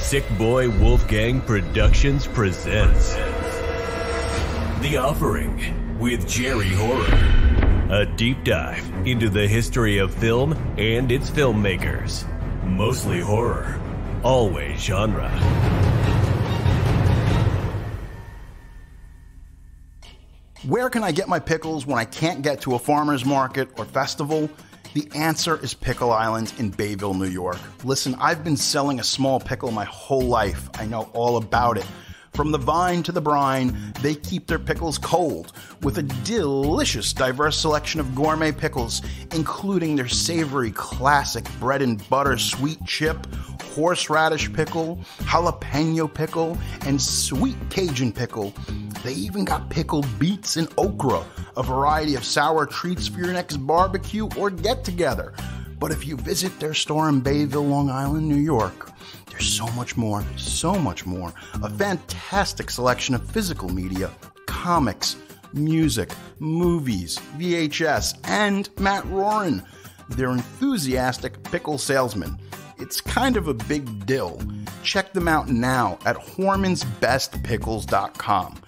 Sick Boy Wolfgang Productions presents The Offering with Jerry Horror. A deep dive into the history of film and its filmmakers. Mostly horror, always genre. Where can I get my pickles when I can't get to a farmer's market or festival? The answer is Pickle Island in Bayville, New York. Listen, I've been selling a small pickle my whole life. I know all about it. From the vine to the brine, they keep their pickles cold with a delicious, diverse selection of gourmet pickles, including their savory classic bread and butter sweet chip, horseradish pickle, jalapeno pickle, and sweet Cajun pickle. They even got pickled beets and okra, a variety of sour treats for your next barbecue or get-together. But if you visit their store in Bayville, Long Island, New York, there's so much more. A fantastic selection of physical media, comics, music, movies, VHS, and Matt Roran. They're enthusiastic pickle salesmen. It's kind of a big deal. Check them out now at HormansBestPickles.com.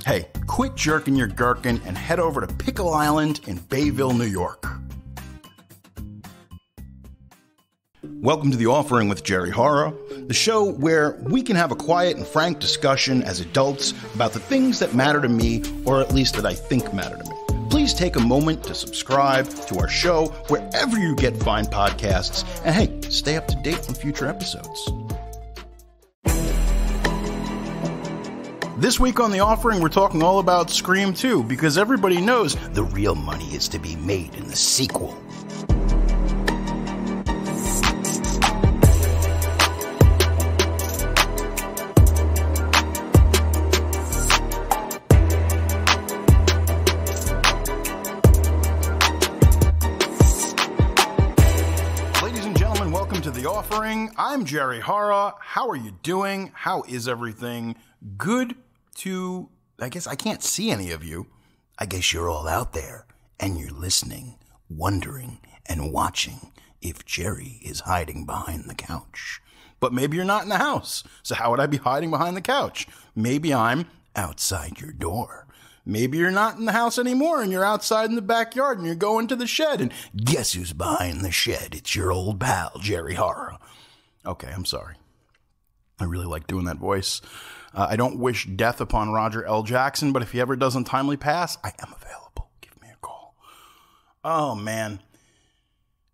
Hey, quit jerking your gherkin and head over to Pickle Island in Bayville, New York. Welcome to The Offering with Jerry Horror, the show where we can have a quiet and frank discussion as adults about the things that matter to me, or at least that I think matter to me. Please take a moment to subscribe to our show wherever you get fine podcasts, and hey, stay up to date on future episodes. This week on The Offering, we're talking all about Scream 2, because everybody knows the real money is to be made in the sequel. I'm Jerry Horror. How are you doing? How is everything? Good to... I guess I can't see any of you. I guess you're all out there, and you're listening, wondering, and watching if Jerry is hiding behind the couch. But maybe you're not in the house, so how would I be hiding behind the couch? Maybe I'm outside your door. Maybe you're not in the house anymore and you're outside in the backyard and you're going to the shed, and guess who's behind the shed? It's your old pal, Jerry Horror. Okay, I'm sorry. I really like doing that voice. I don't wish death upon Roger L. Jackson, but if he ever does untimely pass, I am available. Give me a call. Oh, man.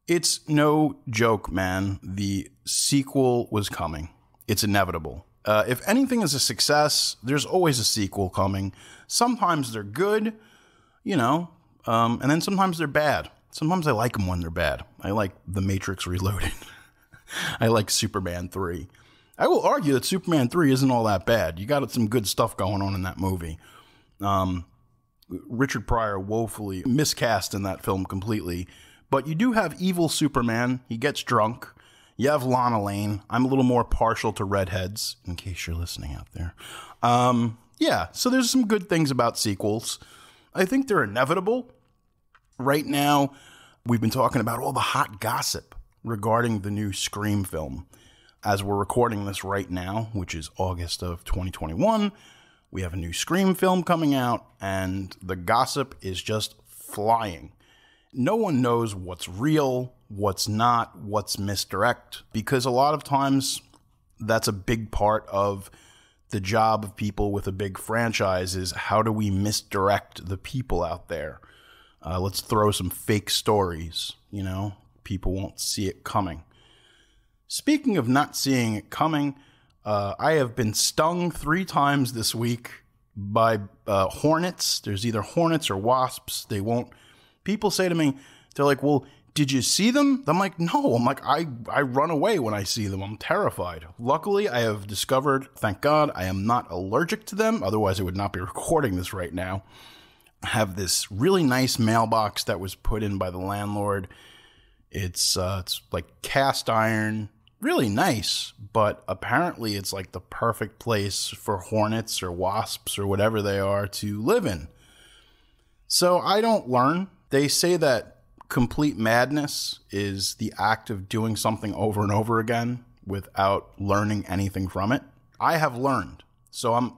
It's no joke, man. The sequel was coming. It's inevitable. If anything is a success, there's always a sequel coming. Sometimes they're good, and then sometimes they're bad. Sometimes I like them when they're bad. I like The Matrix Reloaded. I like Superman 3. I will argue that Superman 3 isn't all that bad. You got some good stuff going on in that movie. Richard Pryor woefully miscast in that film completely. But you do have evil Superman. He gets drunk. You have Lana Lane. I'm a little more partial to redheads, in case you're listening out there. Yeah, so there's some good things about sequels. I think they're inevitable. Right now, we've been talking about all the hot gossip regarding the new Scream film. As we're recording this right now, which is August of 2021, we have a new Scream film coming out, and the gossip is just flying. No one knows what's real, what's not, what's misdirect, because a lot of times that's a big part of the job of people with a big franchise is how do we misdirect the people out there? Let's throw some fake stories, people won't see it coming. Speaking of not seeing it coming, I have been stung 3 times this week by hornets. There's either hornets or wasps. People say to me, they're like, well, did you see them? I'm like, no. I'm like, I run away when I see them. I'm terrified. Luckily, I have discovered, thank God, I am not allergic to them. Otherwise, I would not be recording this right now. I have this really nice mailbox that was put in by the landlord. It's like cast iron, really nice, but apparently it's like the perfect place for hornets or wasps or whatever they are to live in. So I don't learn. They say that complete madness is the act of doing something over and over again without learning anything from it. I have learned. So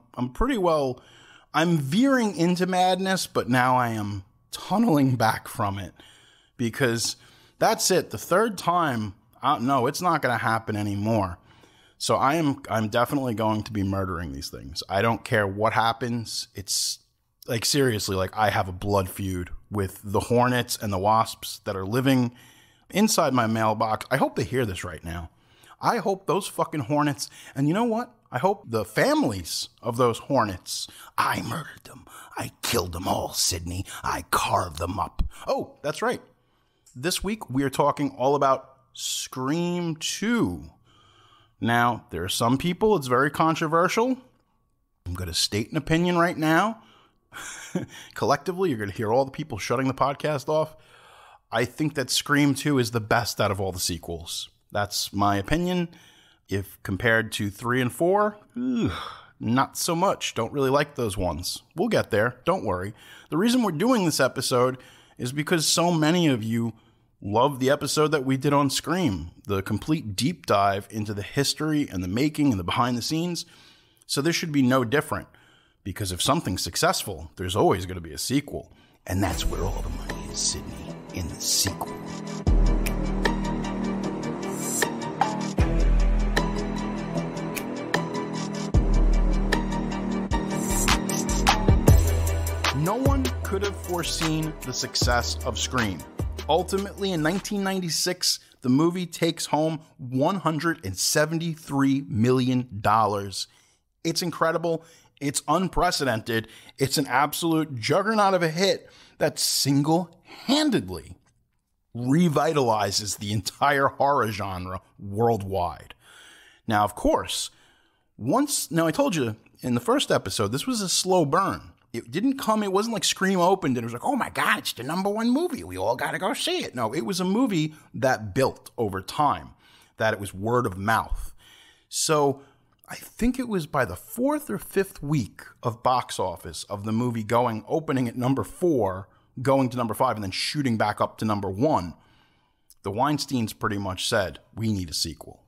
I'm veering into madness, but now I am tunneling back from it because that's it. The third time, no, it's not going to happen anymore. So I'm definitely going to be murdering these things. I don't care what happens. It's like, seriously, like I have a blood feud with the hornets and the wasps that are living inside my mailbox. I hope they hear this right now. I hope those fucking hornets, and you know what? I hope the families of those hornets, I murdered them. I killed them all, Sydney. I carved them up. Oh, that's right. This week we are talking all about Scream 2. Now, there are some people, it's very controversial. I'm going to state an opinion right now. Collectively, you're going to hear all the people shutting the podcast off. I think that Scream 2 is the best out of all the sequels. That's my opinion. If compared to 3 and 4, not so much. Don't really like those ones. We'll get there. Don't worry. The reason we're doing this episode is because so many of you love the episode that we did on Scream, the complete deep dive into the history and the making and the behind the scenes. So this should be no different, because if something's successful, there's always going to be a sequel. And that's where all the money is, Sydney, in the sequel. No one could have foreseen the success of Scream. Ultimately, in 1996, the movie takes home $173 million. It's incredible. It's unprecedented. It's an absolute juggernaut of a hit that single-handedly revitalizes the entire horror genre worldwide. Now, of course, I told you in the first episode, this was a slow burn. It wasn't like Scream opened and it was like, oh my God, it's the #1 movie. We all got to go see it. No, it was a movie that built over time, that it was word of mouth. So I think it was by the 4th or 5th week of box office of the movie opening at number 4, going to number 5, and then shooting back up to number 1, the Weinsteins pretty much said, we need a sequel.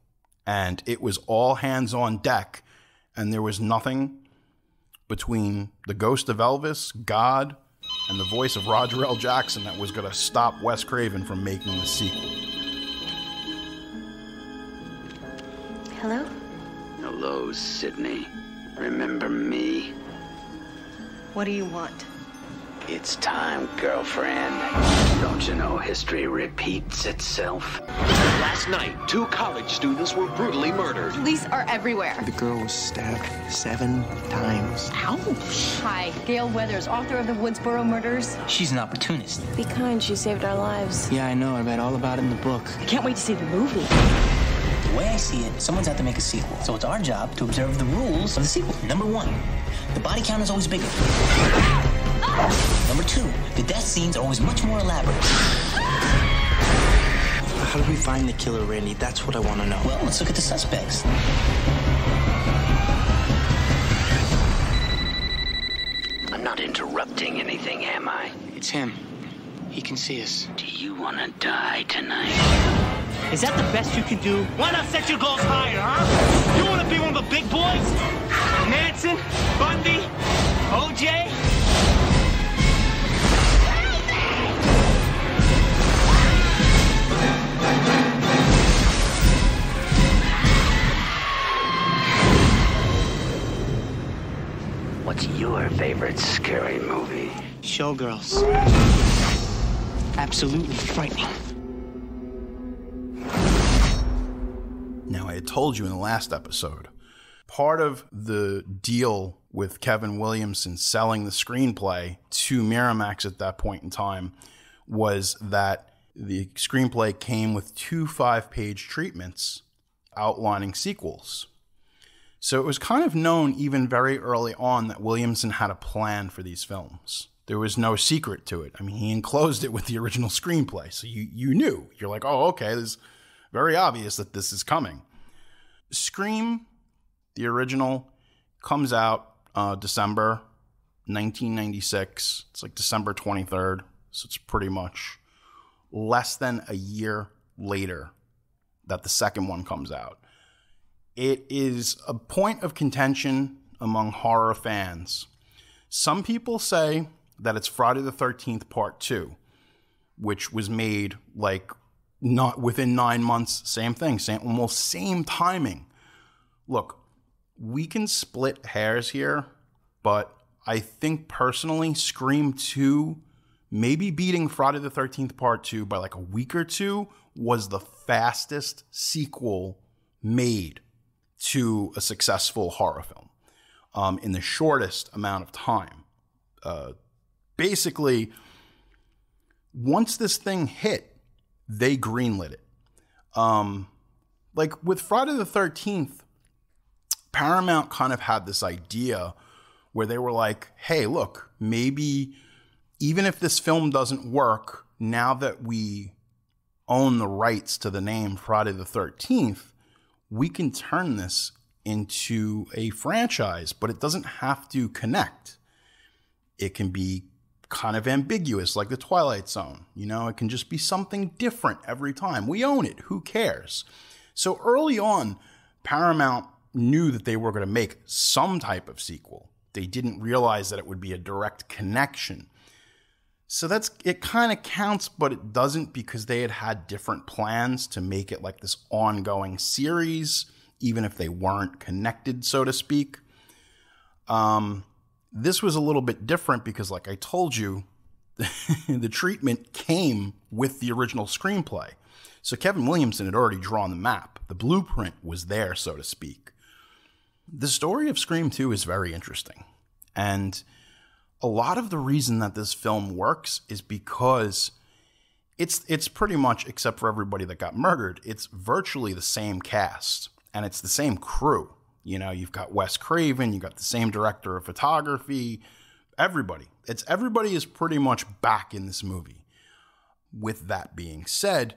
And it was all hands on deck, and there was nothing between the ghost of Elvis, God, and the voice of Roger L. Jackson that was going to stop Wes Craven from making the sequel. Hello? Hello, Sydney. Remember me? What do you want? It's time, girlfriend. Don't you know history repeats itself? Last night, 2 college students were brutally murdered. Police are everywhere. The girl was stabbed 7 times. Ouch! Hi, Gail Weathers, author of the Woodsboro murders. She's an opportunist. Be kind, she saved our lives. Yeah, I know. I read all about it in the book. I can't wait to see the movie. The way I see it, someone's out to make a sequel. So it's our job to observe the rules of the sequel. Number 1, the body count is always bigger. Number 2, the death scenes are always much more elaborate. How do we find the killer, Randy? That's what I want to know. Well, let's look at the suspects. I'm not interrupting anything, am I? It's him. He can see us. Do you want to die tonight? Is that the best you can do? Why not set your goals higher, huh? You want to be one of the big boys? Manson? Bundy? OJ? What's your favorite scary movie? Showgirls. Absolutely frightening. Now, I had told you in the last episode, part of the deal with Kevin Williamson selling the screenplay to Miramax at that point in time was that the screenplay came with 2 5-page treatments outlining sequels. So it was kind of known even very early on that Williamson had a plan for these films. There was no secret to it. I mean, he enclosed it with the original screenplay. So you knew. You're like, oh, okay, this is very obvious that this is coming. Scream, the original, comes out December 1996. It's like December 23rd. So it's pretty much less than a year later that the second one comes out. It is a point of contention among horror fans. Some people say that it's Friday the 13th Part 2, which was made like not within 9 months, same thing, almost same timing. Look, we can split hairs here, but I think personally Scream 2, maybe beating Friday the 13th Part 2 by like a week or two, was the fastest sequel made to a successful horror film in the shortest amount of time. Basically, once this thing hit, they greenlit it. Like with Friday the 13th, Paramount kind of had this idea where they were like, hey, look, maybe even if this film doesn't work, now that we own the rights to the name Friday the 13th, we can turn this into a franchise, but it doesn't have to connect. It can be kind of ambiguous, like the Twilight Zone. You know, it can just be something different every time. We own it. Who cares? So early on, Paramount knew that they were going to make some type of sequel. They didn't realize that it would be a direct connection. So it kind of counts, but it doesn't, because they had different plans to make it like this ongoing series, even if they weren't connected, so to speak. This was a little bit different because, like I told you, the treatment came with the original screenplay. So Kevin Williamson had already drawn the map. The blueprint was there, so to speak. The story of Scream 2 is very interesting. And a lot of the reason that this film works is because it's pretty much, except for everybody that got murdered, it's virtually the same cast. And it's the same crew. You know, you've got Wes Craven, you've got the same director of photography, everybody. Everybody is pretty much back in this movie. With that being said,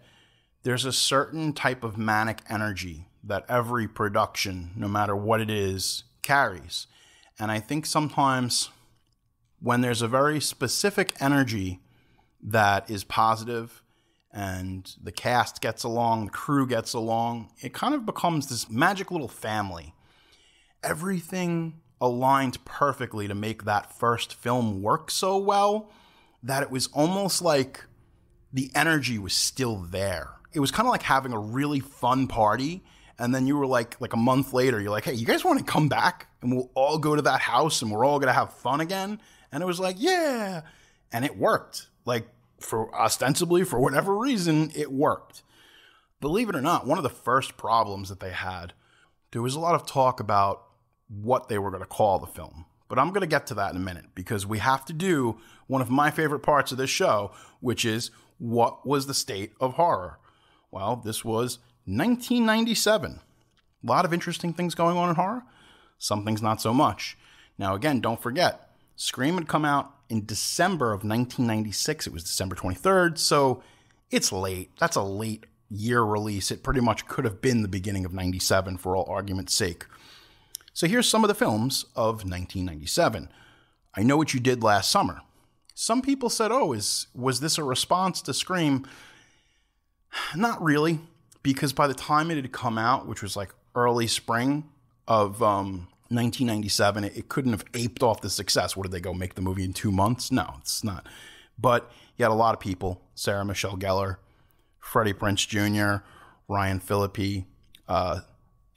there's a certain type of manic energy that every production, no matter what it is, carries. And I think sometimes when there's a very specific energy that is positive and the cast gets along, the crew gets along, it kind of becomes this magic little family. Everything aligned perfectly to make that first film work so well that it was almost like the energy was still there. It was kind of like having a really fun party, and then you were like a month later, you're like, hey, you guys want to come back and we'll all go to that house and we're all going to have fun again? And it was like, yeah. And it worked. Like, ostensibly, for whatever reason, it worked. Believe it or not, one of the first problems that they had, there was a lot of talk about what they were going to call the film. But I'm going to get to that in a minute, because we have to do one of my favorite parts of this show, which is, what was the state of horror? Well, this was 1997. A lot of interesting things going on in horror. Some things not so much. Now, again, don't forget, Scream had come out in December of 1996. It was December 23rd, so it's late. That's a late year release. It pretty much could have been the beginning of 97 for all argument's sake. So here's some of the films of 1997. I Know What You Did Last Summer. Some people said, oh, was this a response to Scream? Not really, because by the time it had come out, which was like early spring of 1997, it couldn't have aped off the success. What did they go, make the movie in 2 months? No, it's not. But you had a lot of people, Sarah Michelle Gellar, Freddie Prinze Jr., Ryan Phillippe,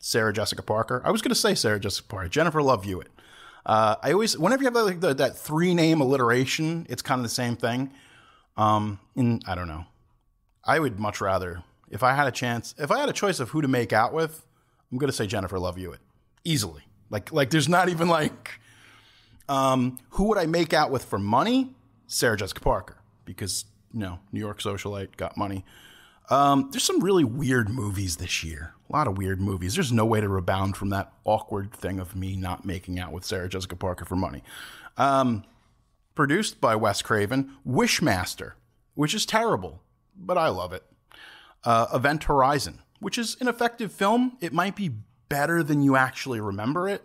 Sarah Jessica Parker. I was going to say Sarah Jessica Parker. Jennifer Love Hewitt. I always, whenever you have that three-name alliteration, it's kind of the same thing. And I don't know. I would much rather, if I had a choice of who to make out with, I'm going to say Jennifer Love Hewitt. Easily. Like there's not even like, who would I make out with for money? Sarah Jessica Parker. Because, you know, New York socialite, got money. There's some really weird movies this year. A lot of weird movies. There's no way to rebound from that awkward thing of me not making out with Sarah Jessica Parker for money. Produced by Wes Craven, Wishmaster, which is terrible, but I love it. Event Horizon, which is an effective film. It might be better than you actually remember it.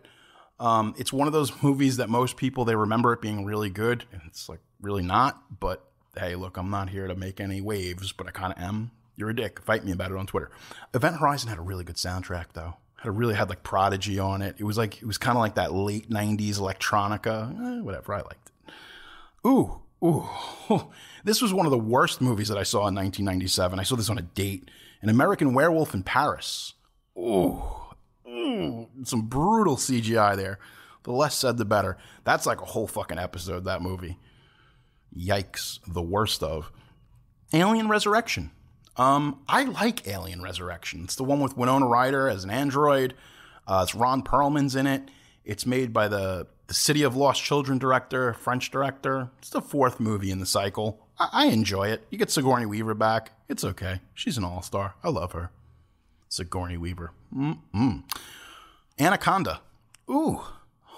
It's one of those movies that most people, they remember it being really good, and it's like really not. But hey, look, I'm not here to make any waves, but I kind of am. You're a dick. Fight me about it on Twitter. Event Horizon had a really good soundtrack, though. had like Prodigy on it. It was kind of like that late 90s electronica. Whatever, I liked it. Ooh. This was one of the worst movies that I saw in 1997. I saw this on a date. An American Werewolf in Paris. Ooh. Some brutal CGI there. The less said, the better. That's like a whole fucking episode, that movie. Yikes. The worst of. Alien Resurrection. I like Alien Resurrection. It's the one with Winona Ryder as an android. It's Ron Perlman's in it. It's made by the City of Lost Children director, French director. It's the 4th movie in the cycle. I enjoy it. You get Sigourney Weaver back. It's okay. She's an all-star. I love her. Sigourney Weaver. Anaconda. Ooh.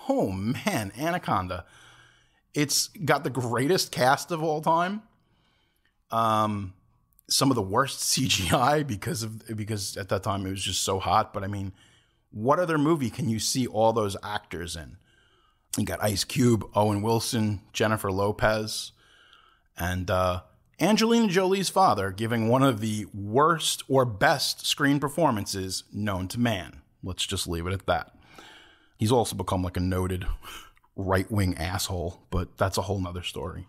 Oh, man. Anaconda. It's got the greatest cast of all time. Some of the worst CGI because at that time it was just so hot. But I mean, what other movie can you see all those actors in? You got Ice Cube, Owen Wilson, Jennifer Lopez, and Angelina Jolie's father giving one of the worst or best screen performances known to man. Let's just leave it at that. He's also become like a noted right-wing asshole, but that's a whole nother story.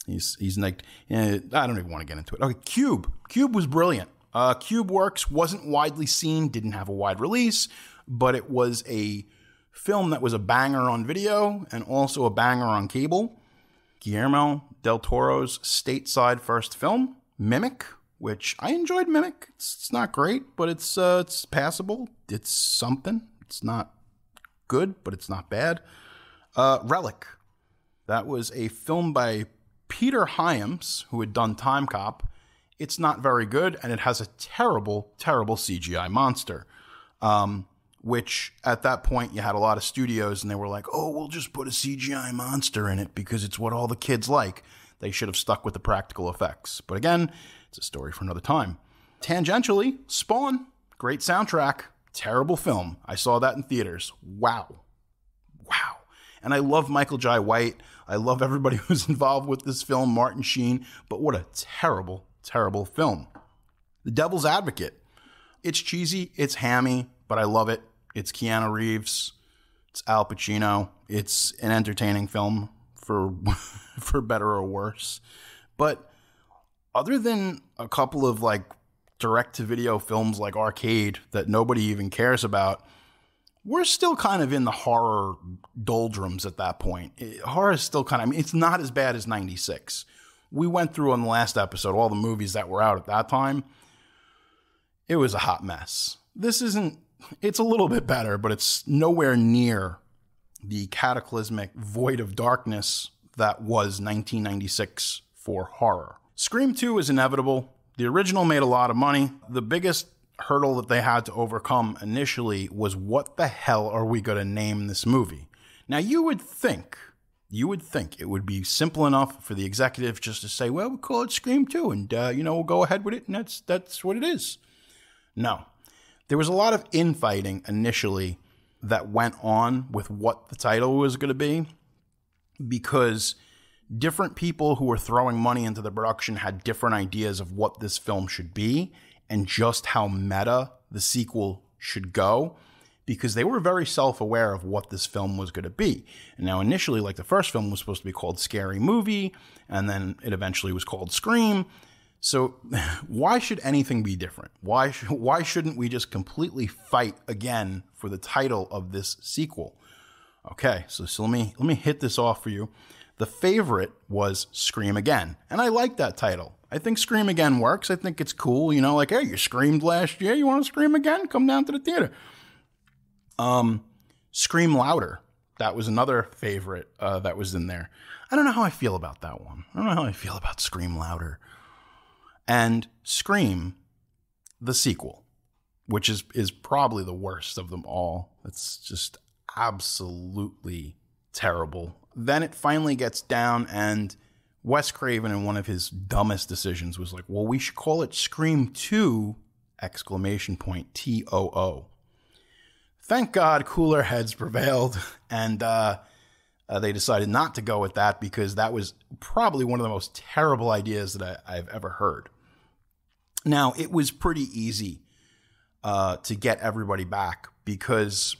He's like, I don't even want to get into it. Okay, Cube. Cube was brilliant. Cube Works wasn't widely seen, didn't have a wide release, but it was a film that was a banger on video and also a banger on cable. Guillermo del Toro's stateside first film, Mimic, which I enjoyed. Mimic. It's not great, but it's passable. It's something. It's not good, but it's not bad. Relic. That was a film by Peter Hyams, who had done Time Cop. It's not very good, and it has a terrible, terrible CGI monster. Which, at that point, you had a lot of studios, and they were like, oh, we'll just put a CGI monster in it because it's what all the kids like. They should have stuck with the practical effects. But again, it's a story for another time. Tangentially, Spawn. Great soundtrack. Terrible film. I saw that in theaters. Wow. And I love Michael Jai White. I love everybody who's involved with this film, Martin Sheen. But what a terrible, terrible film. The Devil's Advocate. It's cheesy. It's hammy, but I love it. It's Keanu Reeves. It's Al Pacino. It's an entertaining film for better or worse. But other than a couple of like direct-to-video films like Arcade that nobody even cares about, we're still kind of in the horror doldrums at that point. Horror is still kind of, it's not as bad as 96. We went through on the last episode all the movies that were out at that time. It was a hot mess. It's a little bit better, but it's nowhere near the cataclysmic void of darkness that was 1996 for horror. Scream 2 is inevitable. The original made a lot of money. The biggest hurdle that they had to overcome initially was, what the hell are we going to name this movie? Now, you would think it would be simple enough for the executive just to say, well, we'll call it Scream 2 and, we'll go ahead with it, and that's what it is. No. There was a lot of infighting initially that went on with what the title was going to be, because different people who were throwing money into the production had different ideas of what this film should be and just how meta the sequel should go, because they were very self-aware of what this film was going to be. And now initially, like, the first film was supposed to be called Scary Movie, and then it eventually was called Scream. So why should anything be different? Why shouldn't we just completely fight again for the title of this sequel? Okay, so let me hit this off for you. The favorite was Scream Again, and I like that title. I think Scream Again works. I think it's cool, like, hey, you screamed last year, you want to scream again? Come down to the theater. Scream Louder. That was another favorite that was in there. I don't know how I feel about that one. I don't know how I feel about Scream Louder. And Scream, the sequel, which is probably the worst of them all. It's just absolutely terrible. Then it finally gets down, and Wes Craven, in one of his dumbest decisions, was like, well, we should call it Scream 2, ! TOO. Thank God cooler heads prevailed, and they decided not to go with that, because that was probably one of the most terrible ideas that I've ever heard. Now, it was pretty easy to get everybody back, because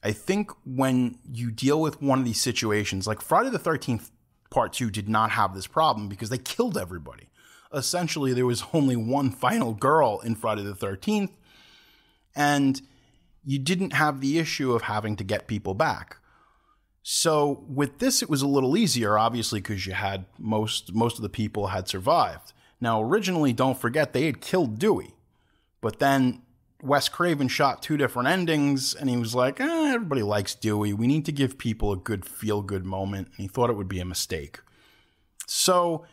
I think when you deal with one of these situations, like Friday the 13th Part 2 did not have this problem because they killed everybody. Essentially, there was only one final girl in Friday the 13th, and you didn't have the issue of having to get people back. So with this, it was a little easier, obviously, because you had most of the people had survived. Now, originally, don't forget, they had killed Dewey, but then Wes Craven shot 2 different endings, and he was like, everybody likes Dewey. We need to give people a good feel-good moment, and he thought it would be a mistake. So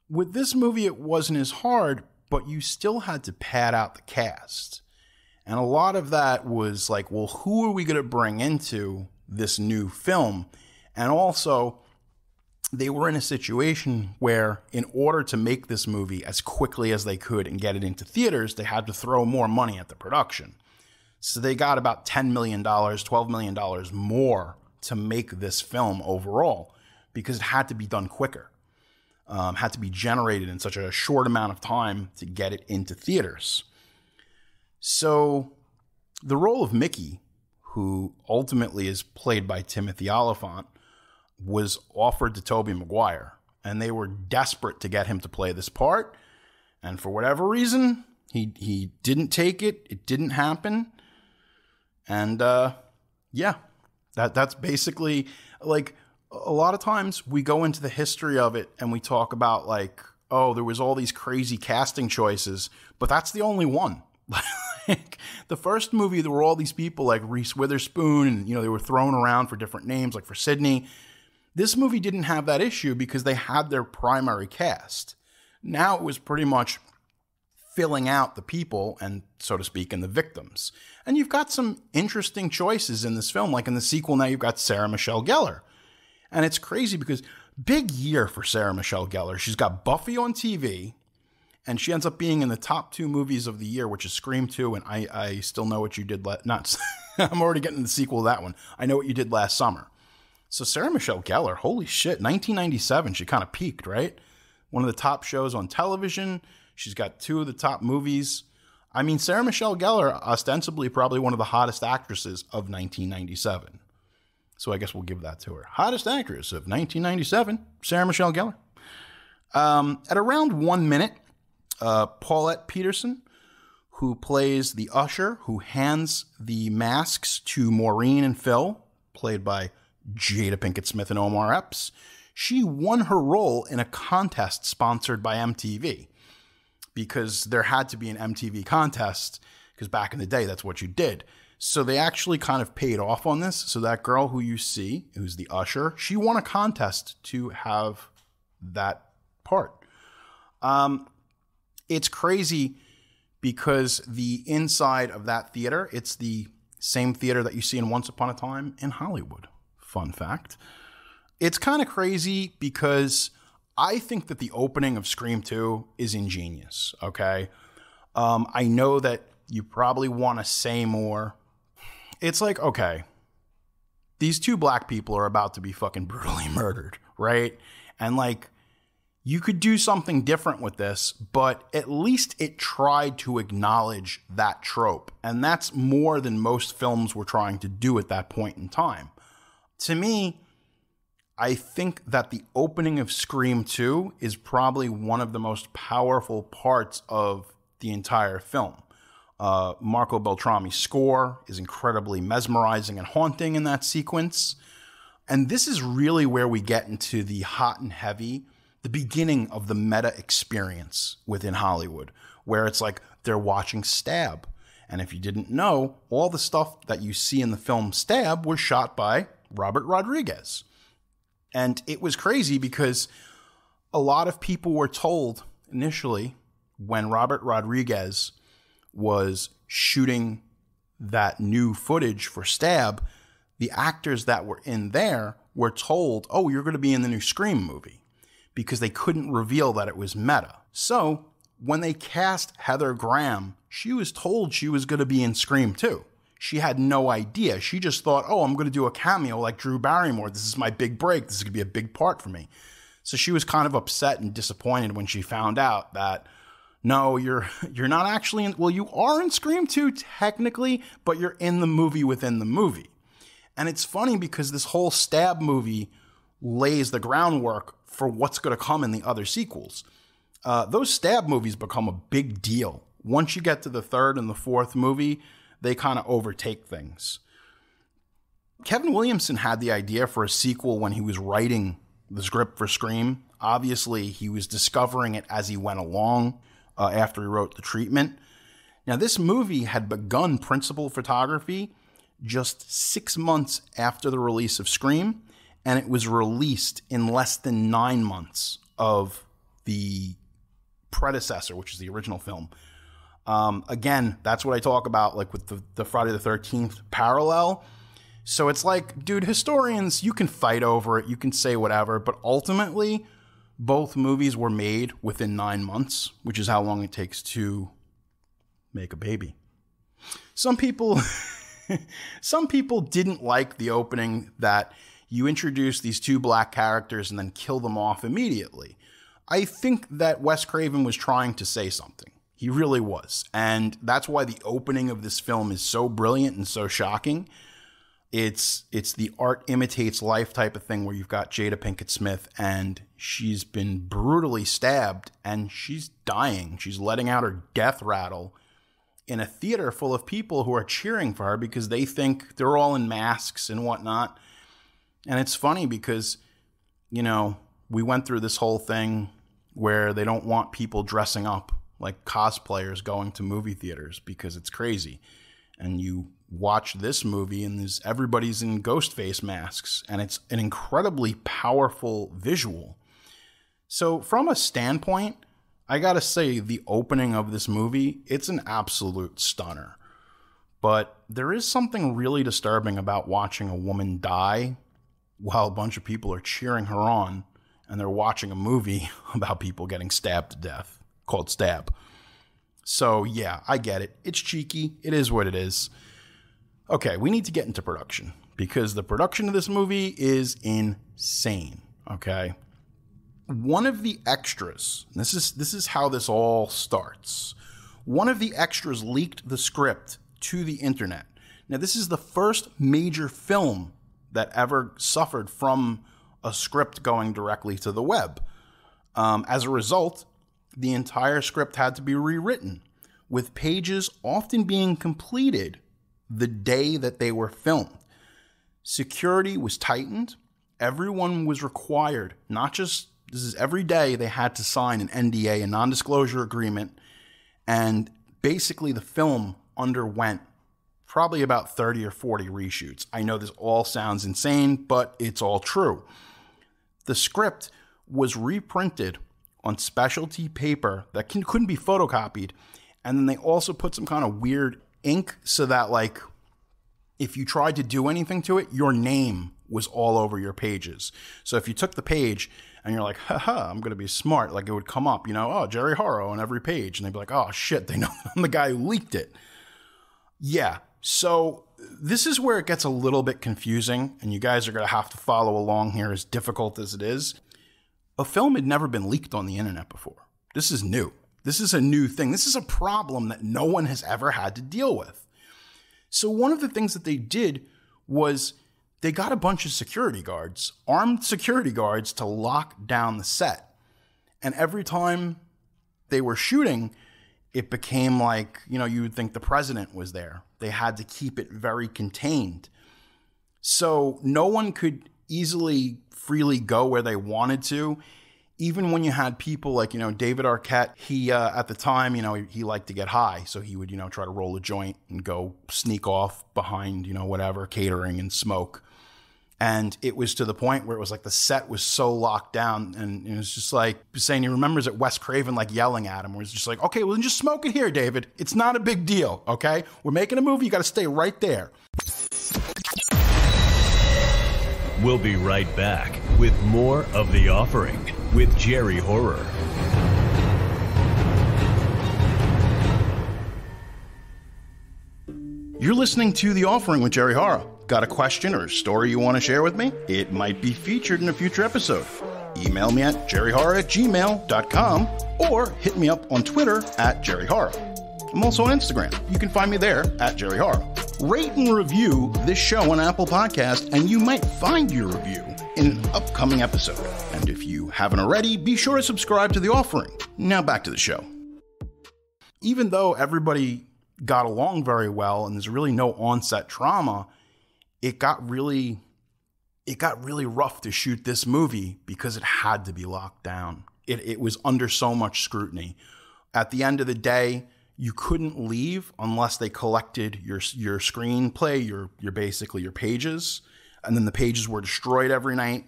with this movie, it wasn't as hard, but you still had to pad out the cast. And a lot of that was like, well, who are we going to bring into this new film? And also, they were in a situation where in order to make this movie as quickly as they could and get it into theaters, they had to throw more money at the production. So they got about $10 million, $12 million more to make this film overall, because it had to be done quicker. Had to be generated in such a short amount of time to get it into theaters. So the role of Mickey, who ultimately is played by Timothy Olyphant, was offered to Tobey Maguire, and they were desperate to get him to play this part. And for whatever reason, he didn't take it. It didn't happen. And that's basically, like, a lot of times we go into the history of it and we talk about, like, oh, there was all these crazy casting choices, but that's the only one. Like, the first movie, there were all these people like Reese Witherspoon, and, they were thrown around for different names, like for Sydney. This movie didn't have that issue because they had their primary cast. Now it was pretty much filling out the people and, so to speak, and the victims. And you've got some interesting choices in this film. Like in the sequel, now you've got Sarah Michelle Gellar. And it's crazy because big year for Sarah Michelle Gellar. She's got Buffy on TV, and she ends up being in the top 2 movies of the year, which is Scream 2 and I Still Know What You Did I'm already getting the sequel to that one. I Know What You Did Last Summer. So Sarah Michelle Gellar, holy shit, 1997, she kind of peaked, right? One of the top shows on television. She's got 2 of the top movies. I mean, Sarah Michelle Gellar, ostensibly probably one of the hottest actresses of 1997. So I guess we'll give that to her. Hottest actress of 1997, Sarah Michelle Gellar. At around 1 minute, Paulette Peterson, who plays the usher, who hands the masks to Maureen and Phil, played by Jada Pinkett Smith and Omar Epps, she won her role in a contest sponsored by MTV, because there had to be an MTV contest, because back in the day, that's what you did. So they actually kind of paid off on this. So that girl who you see, who's the usher, she won a contest to have that part. It's crazy because the inside of that theater, it's the same theater that you see in Once Upon a Time in Hollywood. Fun fact. It's kind of crazy because I think that the opening of Scream 2 is ingenious, okay? I know that you probably want to say more. It's like, okay, these 2 black people are about to be fucking brutally murdered, right? And like, you could do something different with this, but at least it tried to acknowledge that trope. And that's more than most films were trying to do at that point in time. To me, I think that the opening of Scream 2 is probably one of the most powerful parts of the entire film. Marco Beltrami's score is incredibly mesmerizing and haunting in that sequence. And this is really where we get into the hot and heavy, the beginning of the meta experience within Hollywood, where it's like they're watching Stab. And if you didn't know, all the stuff that you see in the film Stab was shot by Robert Rodriguez. And it was crazy because a lot of people were told initially when Robert Rodriguez was shooting that new footage for Stab, the actors that were in there were told, oh, you're going to be in the new Scream movie, because they couldn't reveal that it was meta. So when they cast Heather Graham, she was told she was going to be in Scream 2. She had no idea. She just thought, oh, I'm going to do a cameo like Drew Barrymore. This is my big break. This is going to be a big part for me. So she was kind of upset and disappointed when she found out that, No, you're not actually in, well, you are in Scream 2 technically, but you're in the movie within the movie. And it's funny because this whole Stab movie lays the groundwork for what's going to come in the other sequels. Those Stab movies become a big deal. Once you get to the third and the fourth movie, they kind of overtake things. Kevin Williamson had the idea for a sequel when he was writing the script for Scream. Obviously, he was discovering it as he went along after he wrote The Treatment. Now, this movie had begun principal photography just 6 months after the release of Scream, and it was released in less than 9 months of the predecessor, which is the original film. Again, that's what I talk about, like with the Friday the 13th parallel. So it's like, dude, historians, you can fight over it, you can say whatever, but ultimately, both movies were made within 9 months, which is how long it takes to make a baby. Some people didn't like the opening that you introduce these two black characters and then kill them off immediately. I think that Wes Craven was trying to say something. He really was. And that's why the opening of this film is so brilliant and so shocking. It's the art imitates life type of thing where you've got Jada Pinkett Smith and she's been brutally stabbed and she's dying. She's letting out her death rattle in a theater full of people who are cheering for her because they think they're all in masks and whatnot. And it's funny because, you know, we went through this whole thing where they don't want people dressing up like cosplayers going to movie theaters because it's crazy. And you watch this movie and everybody's in ghost face masks and it's an incredibly powerful visual. So from a standpoint, I gotta say the opening of this movie, it's an absolute stunner. But there is something really disturbing about watching a woman die while a bunch of people are cheering her on and they're watching a movie about people getting stabbed to death called Stab. So yeah, I get it. It's cheeky. It is what it is. Okay, we need to get into production because the production of this movie is insane, okay? One of the extras, this is how this all starts. One of the extras leaked the script to the internet. Now, this is the first major film that ever suffered from a script going directly to the web. As a result, the entire script had to be rewritten, with pages often being completed the day that they were filmed. Security was tightened. Everyone was required, this is every day they had to sign an NDA, a non-disclosure agreement, and basically the film underwent probably about 30 or 40 reshoots. I know this all sounds insane, but it's all true. The script was reprinted on specialty paper that couldn't be photocopied, and then they also put some kind of weird ink so that, like, if you tried to do anything to it, your name was all over your pages. So if you took the page and you're like, haha, I'm going to be smart, like it would come up, you know, oh, Jerry Horrow on every page. And they'd be like, oh, shit, they know I'm the guy who leaked it. Yeah, so this is where it gets a little bit confusing, and you guys are going to have to follow along here, as difficult as it is. A film had never been leaked on the internet before. This is new. This is a new thing. This is a problem that no one has ever had to deal with. So one of the things that they did was they got a bunch of security guards, armed security guards, to lock down the set. And every time they were shooting, it became like, you know, you would think the president was there. They had to keep it very contained. So no one could easily, freely go where they wanted to. Even when you had people like, you know, David Arquette, he, at the time, you know, he liked to get high. So he would, you know, try to roll a joint and go sneak off behind, you know, whatever, catering and smoke. And it was to the point where it was like the set was so locked down. And it was just like saying he remembers it, Wes Craven like yelling at him, where it's just like, okay, well, then just smoke it here, David. It's not a big deal, okay? We're making a movie. You got to stay right there. We'll be right back with more of The Offering with Jerry Horror. You're listening to The Offering with Jerry Horror. Got a question or a story you want to share with me? It might be featured in a future episode. email me at jerryhorror@gmail.com or hit me up on Twitter at jerryhorror. I'm also on Instagram. You can find me there at jerryhorror. Rate and review this show on Apple Podcast, and you might find your review in an upcoming episode. And if you haven't already, be sure to subscribe to The Offering. Now back to the show. Even though everybody got along very well and there's really no on-set trauma, it got really rough to shoot this movie because it had to be locked down. It was under so much scrutiny. At the end of the day, you couldn't leave unless they collected your screenplay, your basically your pages, and then the pages were destroyed every night.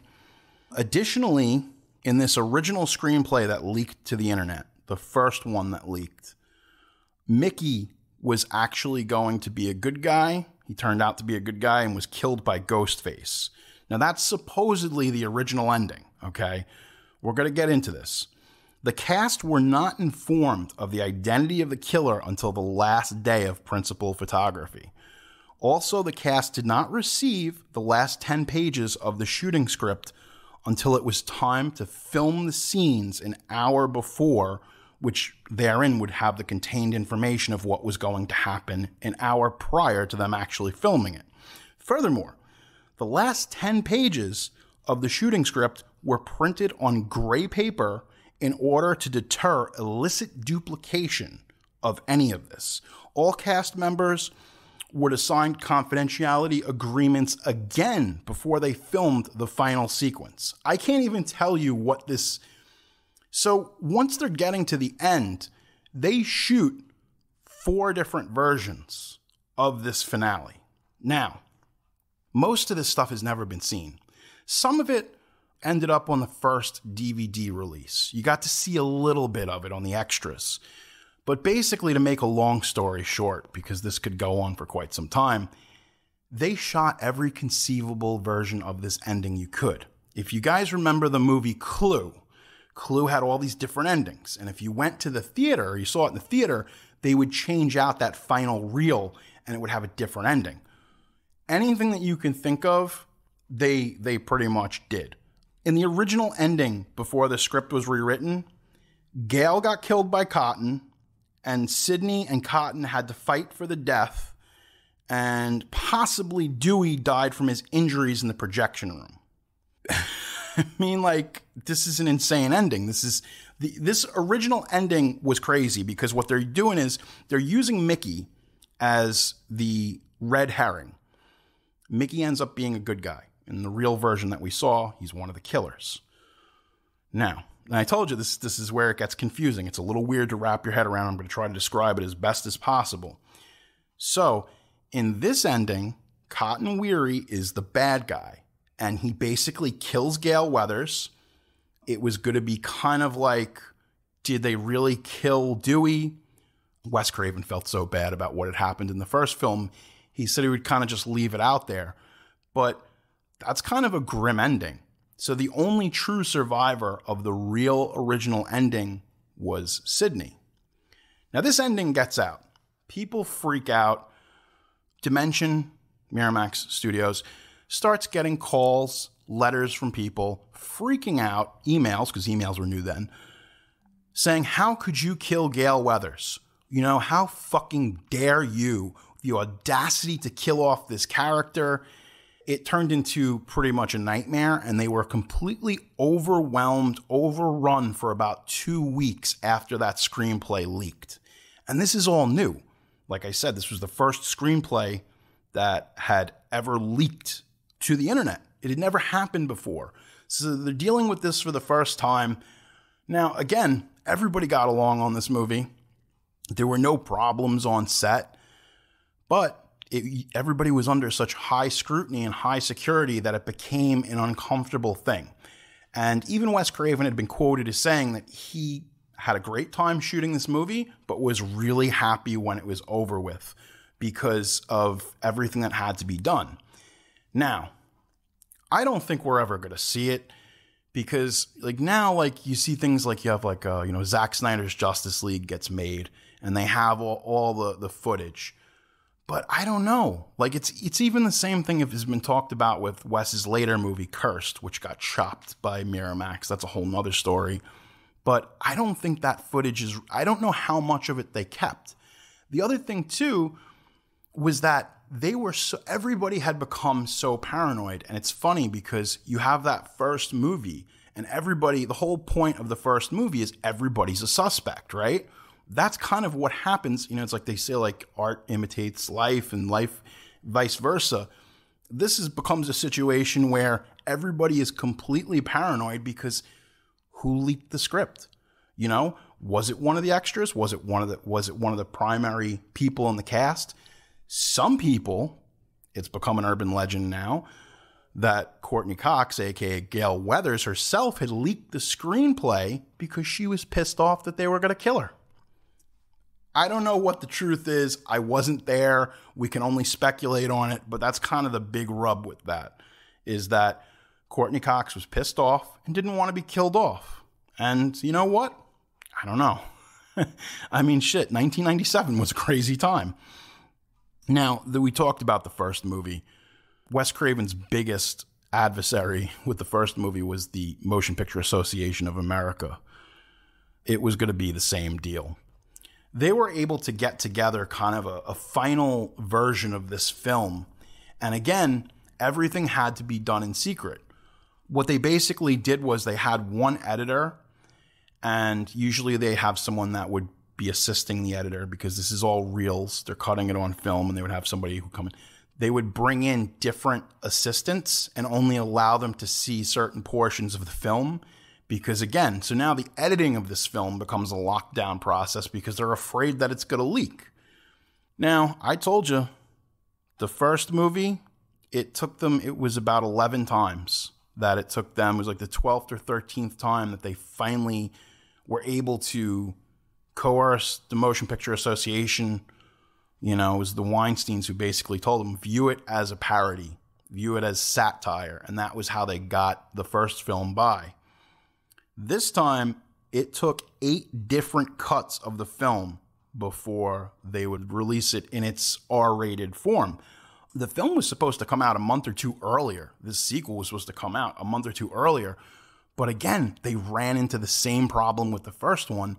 Additionally, in this original screenplay that leaked to the internet, the first one that leaked, Mickey was actually going to be a good guy. He turned out to be a good guy and was killed by Ghostface. Now, that's supposedly the original ending, okay? We're going to get into this. The cast were not informed of the identity of the killer until the last day of principal photography. Also, the cast did not receive the last 10 pages of the shooting script until it was time to film the scenes an hour before, which therein would have the contained information of what was going to happen an hour prior to them actually filming it. Furthermore, the last 10 pages of the shooting script were printed on gray paper in order to deter illicit duplication of any of this. All cast members were to sign confidentiality agreements again before they filmed the final sequence. I can't even tell you what this... So once they're getting to the end, they shoot 4 different versions of this finale. Now, most of this stuff has never been seen. Some of it ended up on the first DVD release. You got to see a little bit of it on the extras. But basically, to make a long story short, because this could go on for quite some time, they shot every conceivable version of this ending you could. If you guys remember the movie Clue, Clue had all these different endings. And if you went to the theater, or you saw it in the theater, they would change out that final reel and it would have a different ending. Anything that you can think of, they pretty much did. In the original ending, before the script was rewritten, Gail got killed by Cotton, and Sidney and Cotton had to fight for the death, and possibly Dewey died from his injuries in the projection room. I mean, like, this is an insane ending. This original ending was crazy because what they're doing is they're using Mickey as the red herring. Mickey ends up being a good guy. In the real version that we saw, he's one of the killers. Now, and I told you this is where it gets confusing. It's a little weird to wrap your head around. I'm going to try to describe it as best as possible. So, in this ending, Cotton Weary is the bad guy, and he basically kills Gale Weathers. It was going to be kind of like, did they really kill Dewey? Wes Craven felt so bad about what had happened in the first film, he said he would kind of just leave it out there. But that's kind of a grim ending. So the only true survivor of the real original ending was Sidney. Now this ending gets out. People freak out. Dimension, Miramax Studios, starts getting calls, letters from people, freaking out, emails, because emails were new then, saying, how could you kill Gale Weathers? You know, how fucking dare you? The audacity to kill off this character. It turned into pretty much a nightmare, and they were completely overwhelmed, overrun for about 2 weeks after that screenplay leaked. And this is all new. Like I said, this was the first screenplay that had ever leaked to the internet. It had never happened before. So they're dealing with this for the first time. Now, again, everybody got along on this movie. There were no problems on set. But everybody was under such high scrutiny and high security that it became an uncomfortable thing. And even Wes Craven had been quoted as saying that he had a great time shooting this movie, but was really happy when it was over with because of everything that had to be done. Now, I don't think we're ever going to see it because now you see things like you have Zack Snyder's Justice League gets made and they have all the footage. But I don't know. Like, it's even the same thing if it's been talked about with Wes's later movie, Cursed, which got chopped by Miramax. That's a whole nother story. But I don't think that footage is... I don't know how much of it they kept. The other thing, too, was that everybody had become so paranoid. And it's funny because you have that first movie, and the whole point of the first movie is everybody's a suspect, right? That's kind of what happens. You know, it's like they say, like, art imitates life and life vice versa. This becomes a situation where everybody is completely paranoid because who leaked the script? You know, was it one of the extras? Was it one of the primary people in the cast? Some people, it's become an urban legend now, that Courtney Cox, aka Gale Weathers herself, had leaked the screenplay because she was pissed off that they were going to kill her. I don't know what the truth is. I wasn't there. We can only speculate on it, but that's kind of the big rub with that, is that Courtney Cox was pissed off and didn't want to be killed off. And you know what? I don't know. I mean, shit, 1997 was a crazy time. Now, we talked about the first movie. Wes Craven's biggest adversary with the first movie was the Motion Picture Association of America. It was going to be the same deal. They were able to get together kind of a final version of this film. And again, everything had to be done in secret. What they basically did was they had one editor, and usually they have someone that would be assisting the editor because this is all reels. They're cutting it on film, and they would have somebody who come in. They would bring in different assistants and only allow them to see certain portions of the film. Because again, so now the editing of this film becomes a lockdown process because they're afraid that it's going to leak. Now, I told you, the first movie, it was about 11 times that it took them. It was like the 12th or 13th time that they finally were able to coerce the Motion Picture Association. You know, it was the Weinsteins who basically told them, view it as a parody, view it as satire. And that was how they got the first film by. This time, it took 8 different cuts of the film before they would release it in its R-rated form. The film was supposed to come out a month or two earlier. This sequel was supposed to come out a month or two earlier. But again, they ran into the same problem with the first one.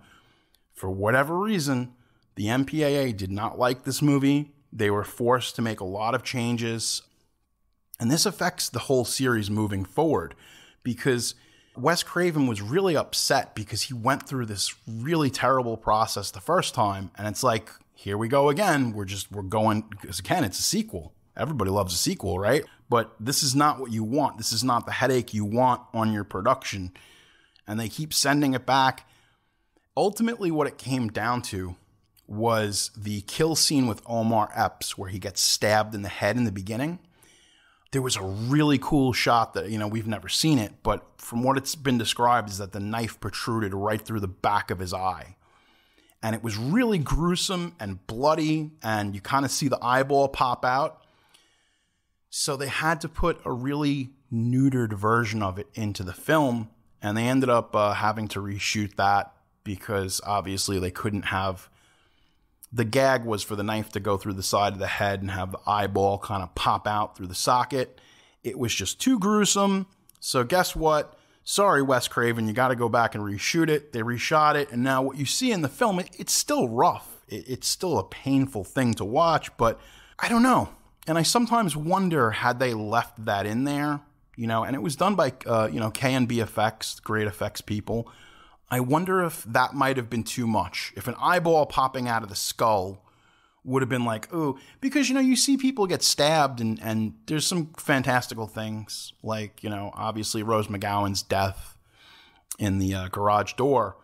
For whatever reason, the MPAA did not like this movie. They were forced to make a lot of changes. And this affects the whole series moving forward because Wes Craven was really upset because he went through this really terrible process the first time. And it's like, here we go again. We're going, because again, it's a sequel. Everybody loves a sequel, right? But this is not what you want. This is not the headache you want on your production. And they keep sending it back. Ultimately, what it came down to was the kill scene with Omar Epps, where he gets stabbed in the head in the beginning. There was a really cool shot that, you know, we've never seen it, but from what it's been described is that the knife protruded right through the back of his eye. And it was really gruesome and bloody, and you kind of see the eyeball pop out. So they had to put a really neutered version of it into the film, and they ended up having to reshoot that because obviously they couldn't have... The gag was for the knife to go through the side of the head and have the eyeball kind of pop out through the socket. It was just too gruesome. So guess what? Sorry, Wes Craven, you got to go back and reshoot it. They reshot it. And now what you see in the film, it's still rough. It's still a painful thing to watch, but I don't know. And I sometimes wonder, had they left that in there, you know, and it was done by, K&B Effects, great effects people. I wonder if that might have been too much. If an eyeball popping out of the skull would have been like, ooh, because, you know, you see people get stabbed and there's some fantastical things like, you know, obviously Rose McGowan's death in the garage door.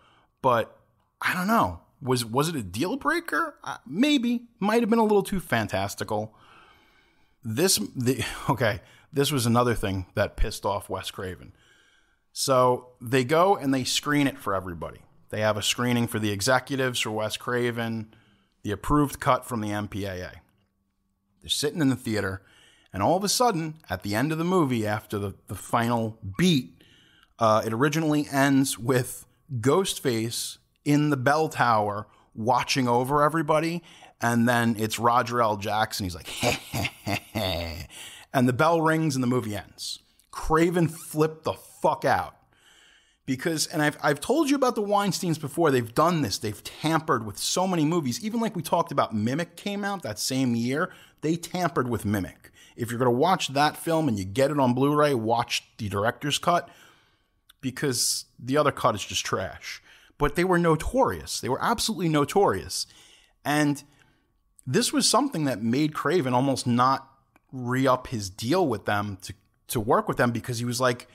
But I don't know. Was it a deal breaker? Maybe. Might have been a little too fantastical. This was another thing that pissed off Wes Craven. So they go and they screen it for everybody. They have a screening for the executives, for Wes Craven, the approved cut from the MPAA. They're sitting in the theater, and all of a sudden, at the end of the movie, after the final beat, it originally ends with Ghostface in the bell tower watching over everybody. And then it's Roger L. Jackson. He's like, heh, heh, heh, heh. And the bell rings and the movie ends. Craven flipped the fuck out. Because, and I've told you about the Weinsteins before. They've done this. They've tampered with so many movies. Even like we talked about, Mimic came out that same year. They tampered with Mimic. If you're going to watch that film and you get it on Blu-ray, watch the director's cut, because the other cut is just trash. But they were notorious. They were absolutely notorious. And this was something that made Craven almost not re-up his deal with them to work with them, because he was like,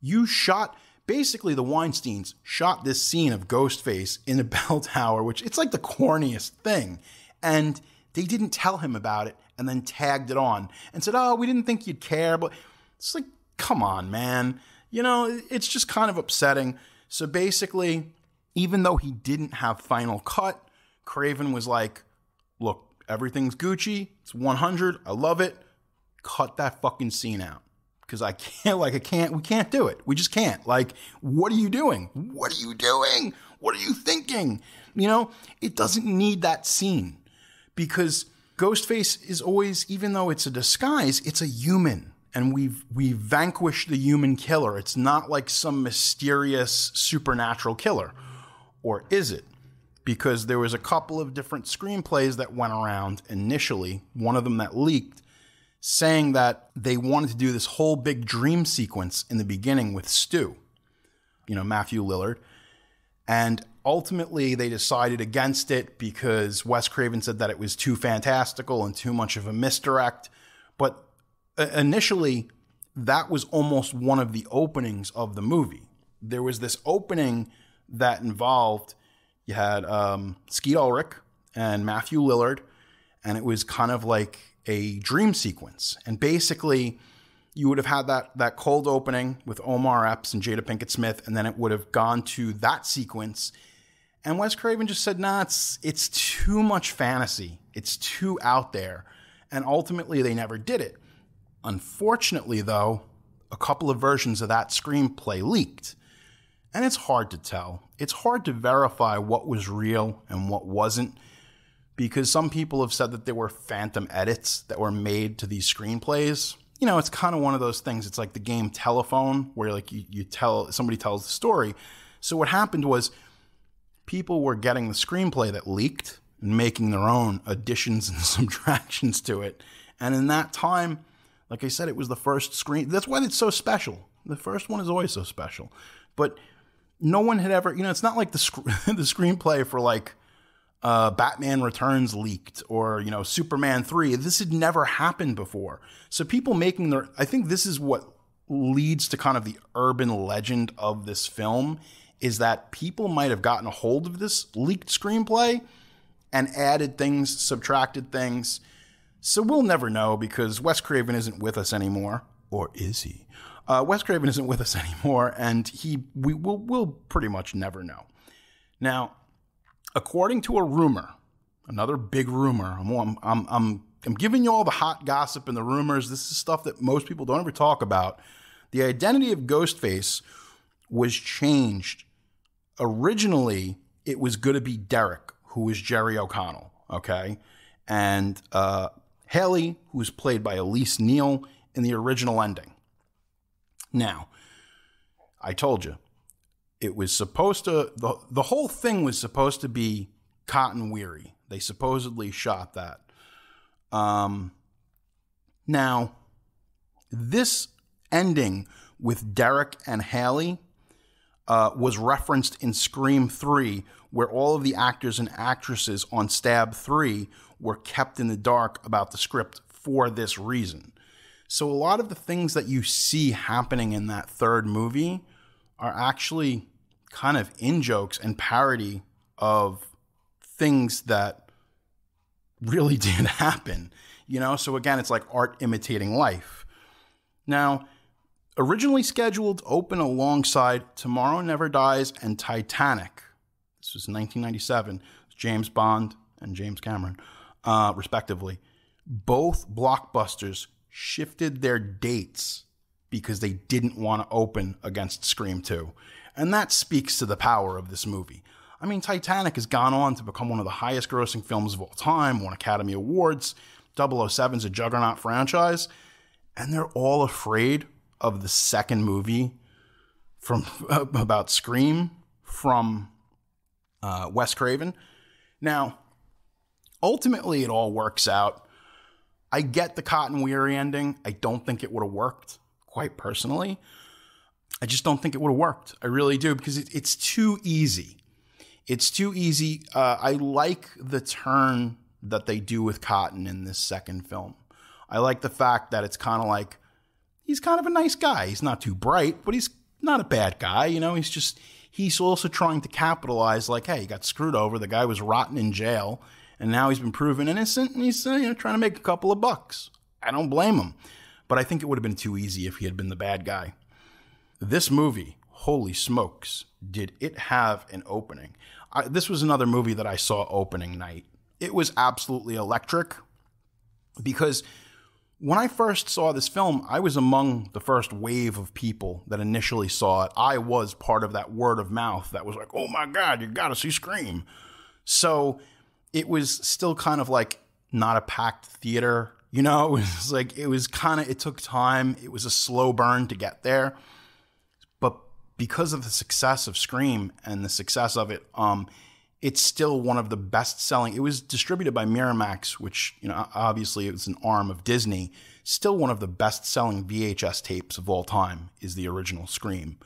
you shot, basically the Weinsteins shot this scene of Ghostface in a bell tower, which it's like the corniest thing. And they didn't tell him about it and then tagged it on and said, oh, we didn't think you'd care. But it's like, come on, man. You know, it's just kind of upsetting. So basically, even though he didn't have final cut, Craven was like, look, everything's Gucci. It's 100. I love it. Cut that fucking scene out. Because we can't do it. We just can't. Like, what are you doing? What are you doing? What are you thinking? You know, it doesn't need that scene. Because Ghostface is always, even though it's a disguise, it's a human. And we've vanquished the human killer. It's not like some mysterious supernatural killer. Or is it? Because there was a couple of different screenplays that went around initially, one of them that leaked, saying that they wanted to do this whole big dream sequence in the beginning with Stu, you know, Matthew Lillard. And ultimately they decided against it because Wes Craven said that it was too fantastical and too much of a misdirect. But initially, that was almost one of the openings of the movie. There was this opening that involved, you had Skeet Ulrich and Matthew Lillard, and it was kind of like a dream sequence. And basically, you would have had that cold opening with Omar Epps and Jada Pinkett Smith, and then it would have gone to that sequence. And Wes Craven just said, nah, it's too much fantasy. It's too out there. And ultimately, they never did it. Unfortunately, though, a couple of versions of that screenplay leaked. And it's hard to tell. It's hard to verify what was real and what wasn't, because some people have said that there were phantom edits that were made to these screenplays. You know, it's kind of one of those things. It's like the game Telephone, where like somebody tells the story. So what happened was people were getting the screenplay that leaked and making their own additions and subtractions to it. And in that time, like I said, it was the first screen. That's why it's so special. The first one is always so special. But no one had ever, you know, it's not like the screenplay for like Batman Returns leaked, or, you know, Superman 3. This had never happened before. So people making I think this is what leads to kind of the urban legend of this film, is that people might have gotten a hold of this leaked screenplay and added things, subtracted things. So we'll never know, because Wes Craven isn't with us anymore. Or is he? Wes Craven isn't with us anymore, and we'll pretty much never know. Now, according to a rumor, another big rumor, I'm giving you all the hot gossip and the rumors. This is stuff that most people don't ever talk about. The identity of Ghostface was changed. Originally, it was going to be Derek, who was Jerry O'Connell, okay? And Haley, who was played by Elise Neal in the original ending. Now, I told you, it was supposed to, the whole thing was supposed to be Cotton Weary. They supposedly shot that. Now, this ending with Derek and Haley was referenced in Scream 3, where all of the actors and actresses on Stab 3 were kept in the dark about the script for this reason. So a lot of the things that you see happening in that third movie are actually kind of in-jokes and parody of things that really did happen. You know, so again, it's like art imitating life. Now, originally scheduled to open alongside Tomorrow Never Dies and Titanic. This was 1997. James Bond and James Cameron, respectively. Both blockbusters shifted their dates because they didn't want to open against Scream 2. And that speaks to the power of this movie. I mean, Titanic has gone on to become one of the highest grossing films of all time, won Academy Awards. 007's a juggernaut franchise. And they're all afraid of the second movie from about Scream from Wes Craven. Now, ultimately, it all works out. I get the Cotton Weary ending. I don't think it would have worked, quite personally. I just don't think it would have worked. I really do, because it's too easy. It's too easy. I like the turn that they do with Cotton in this second film. I like the fact that it's kind of like, he's kind of a nice guy. He's not too bright, but he's not a bad guy. You know, he's also trying to capitalize, like, hey, he got screwed over. The guy was rotten in jail, and now he's been proven innocent, and he's trying to make a couple of bucks. I don't blame him. But I think it would have been too easy if he had been the bad guy. This movie, holy smokes, did it have an opening. This was another movie that I saw opening night. It was absolutely electric, because when I first saw this film, I was among the first wave of people that initially saw it. I was part of that word of mouth that was like, oh my God, you gotta see Scream. So it was still kind of like not a packed theater, you know? It took time. It was a slow burn to get there. But because of the success of Scream and the success of it, it's still one of the best-selling. It was distributed by Miramax, which, you know, obviously it was an arm of Disney. Still one of the best-selling VHS tapes of all time is the original Scream.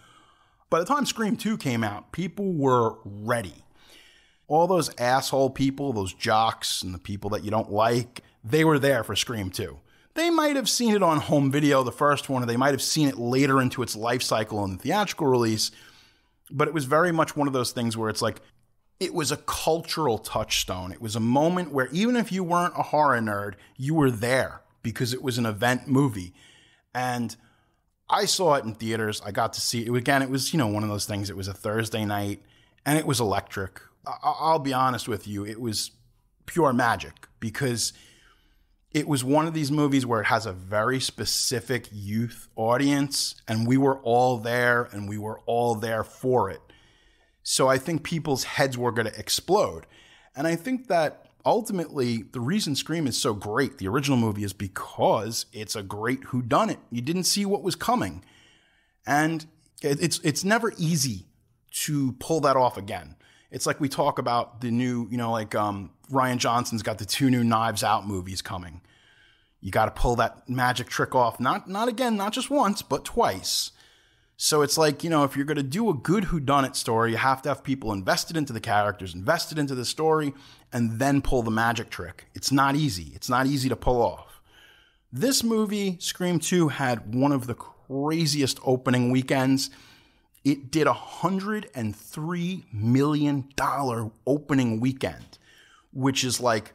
By the time Scream 2 came out, people were ready. All those asshole people, those jocks and the people that you don't like, they were there for Scream 2. They might have seen it on home video, the first one, or they might have seen it later into its life cycle in the theatrical release, but it was very much one of those things where it's like, it was a cultural touchstone. It was a moment where even if you weren't a horror nerd, you were there because it was an event movie. And I saw it in theaters. I got to see it. Again, it was, you know, one of those things. It was a Thursday night and it was electric. I'll be honest with you. It was pure magic because it was one of these movies where it has a very specific youth audience, and we were all there and we were all there for it. So I think people's heads were going to explode. And I think that ultimately the reason Scream is so great, the original movie, is because it's a great whodunit. You didn't see what was coming. And it's never easy to pull that off again. It's like we talk about the new, you know, like Rian Johnson's got the 2 new Knives Out movies coming. You got to pull that magic trick off. Not again, not just once, but twice. So it's like, you know, if you're going to do a good whodunit story, you have to have people invested into the characters, invested into the story, and then pull the magic trick. It's not easy. It's not easy to pull off. This movie, Scream 2, had one of the craziest opening weekends. It did $103 million opening weekend, which is like,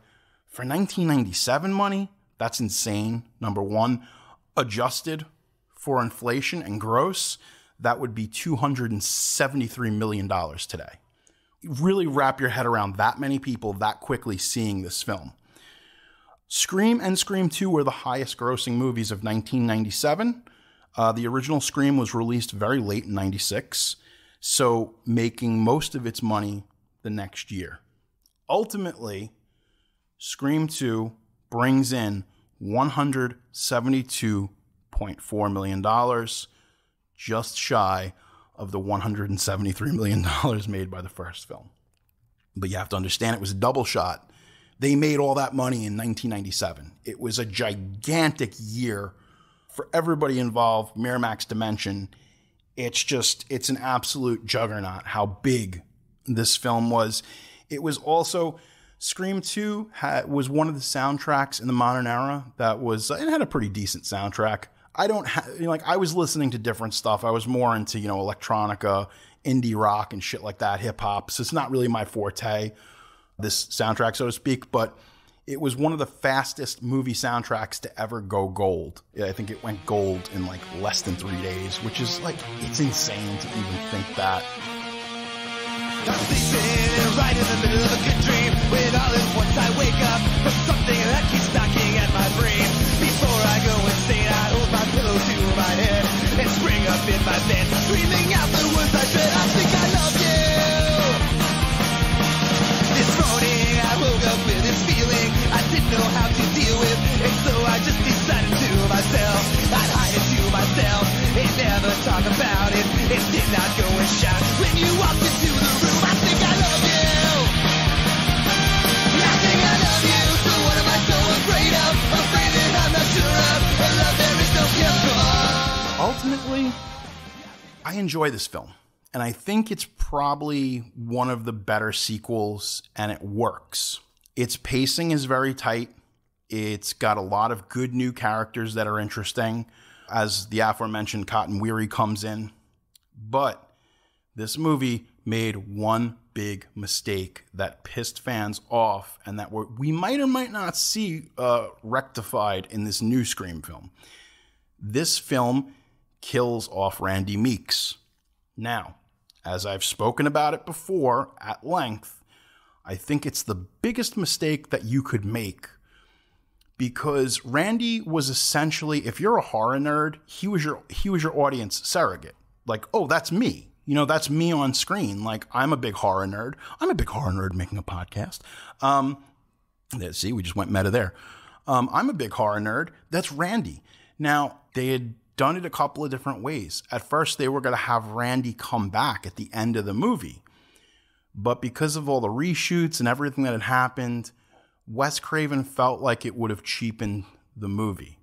for 1997 money, that's insane, number one. Adjusted for inflation and gross, that would be $273 million today. Really wrap your head around that many people that quickly seeing this film. Scream and Scream 2 were the highest grossing movies of 1997. The original Scream was released very late in 96, so making most of its money the next year. Ultimately, Scream 2 brings in $172.4 million, just shy of the $173 million made by the first film. But you have to understand, it was a double shot. They made all that money in 1997. It was a gigantic year for everybody involved. Miramax Dimension. It's an absolute juggernaut how big this film was. It was also, Scream 2 was one of the soundtracks in the modern era that was, it had a pretty decent soundtrack. I was listening to different stuff. I was more into, you know, electronica, indie rock and shit like that, hip hop. So it's not really my forte, this soundtrack, so to speak, but it was one of the fastest movie soundtracks to ever go gold. I think it went gold in like less than 3 days, which is like, it's insane to even think that. I'm sleeping right in the middle of a good dream. When all at once I wake up from something that keeps knocking at my brain. Before I go insane, I hold my pillow to my head and spring up in my bed, screaming out the words I said. I think I love you. Personally, I enjoy this film, and I think it's probably one of the better sequels, and it works. Its pacing is very tight. It's got a lot of good new characters that are interesting, as the aforementioned Cotton Weary comes in. But this movie made one big mistake that pissed fans off, and that we might or might not see rectified in this new Scream film. This film kills off Randy Meeks. Now, as I've spoken about it before at length, I think it's the biggest mistake that you could make, because Randy was essentially, if you're a horror nerd, he was your audience surrogate. Like, oh, that's me. You know, that's me on screen. Like, I'm a big horror nerd. I'm a big horror nerd making a podcast. See, we just went meta there. I'm a big horror nerd. That's Randy. Now, they had done it a couple of different ways. At first, they were going to have Randy come back at the end of the movie. But because of all the reshoots and everything that had happened, Wes Craven felt like it would have cheapened the movie.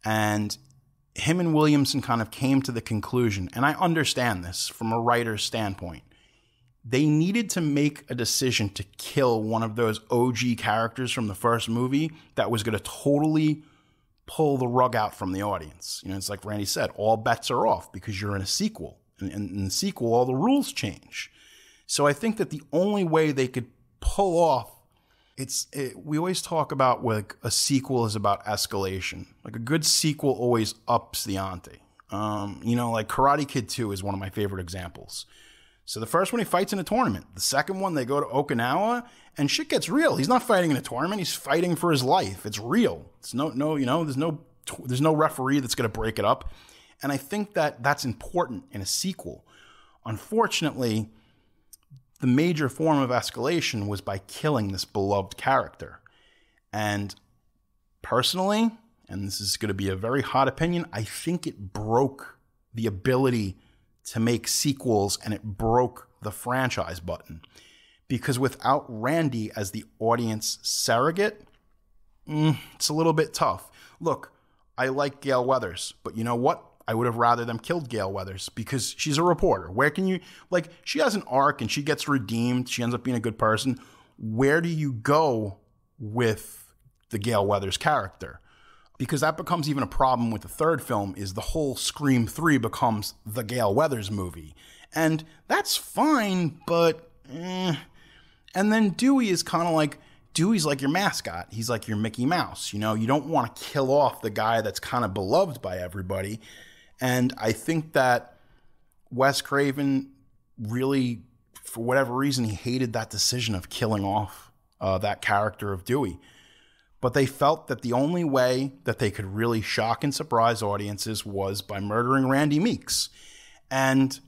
And him and Williamson kind of came to the conclusion, and I understand this from a writer's standpoint, they needed to make a decision to kill one of those OG characters from the first movie that was going to totally pull the rug out from the audience. You know, it's like Randy said, all bets are off because you're in a sequel. And in the sequel, all the rules change. So I think that the only way they could pull off, we always talk about like a sequel is about escalation. Like a good sequel always ups the ante. You know, like Karate Kid 2 is one of my favorite examples. So the first one, he fights in a tournament. The second one, they go to Okinawa and shit gets real. He's not fighting in a tournament. He's fighting for his life. It's real. It's there's no referee that's going to break it up. And I think that that's important in a sequel. Unfortunately, the major form of escalation was by killing this beloved character. And personally, and this is going to be a very hot opinion, I think it broke the ability to make sequels, and it broke the franchise button. Because without Randy as the audience surrogate, it's a little bit tough. Look, I like Gale Weathers, but you know what? I would have rather them killed Gale Weathers because she's a reporter. Where can you, like, she has an arc and she gets redeemed. She ends up being a good person. Where do you go with the Gale Weathers character? Because that becomes even a problem with the third film, is the whole Scream 3 becomes the Gale Weathers movie. And that's fine, but And then Dewey is kind of like, Dewey's like your mascot. He's like your Mickey Mouse. You know, you don't want to kill off the guy that's kind of beloved by everybody. And I think that Wes Craven really, for whatever reason, he hated that decision of killing off that character of Dewey. But they felt that the only way that they could really shock and surprise audiences was by murdering Randy Meeks. And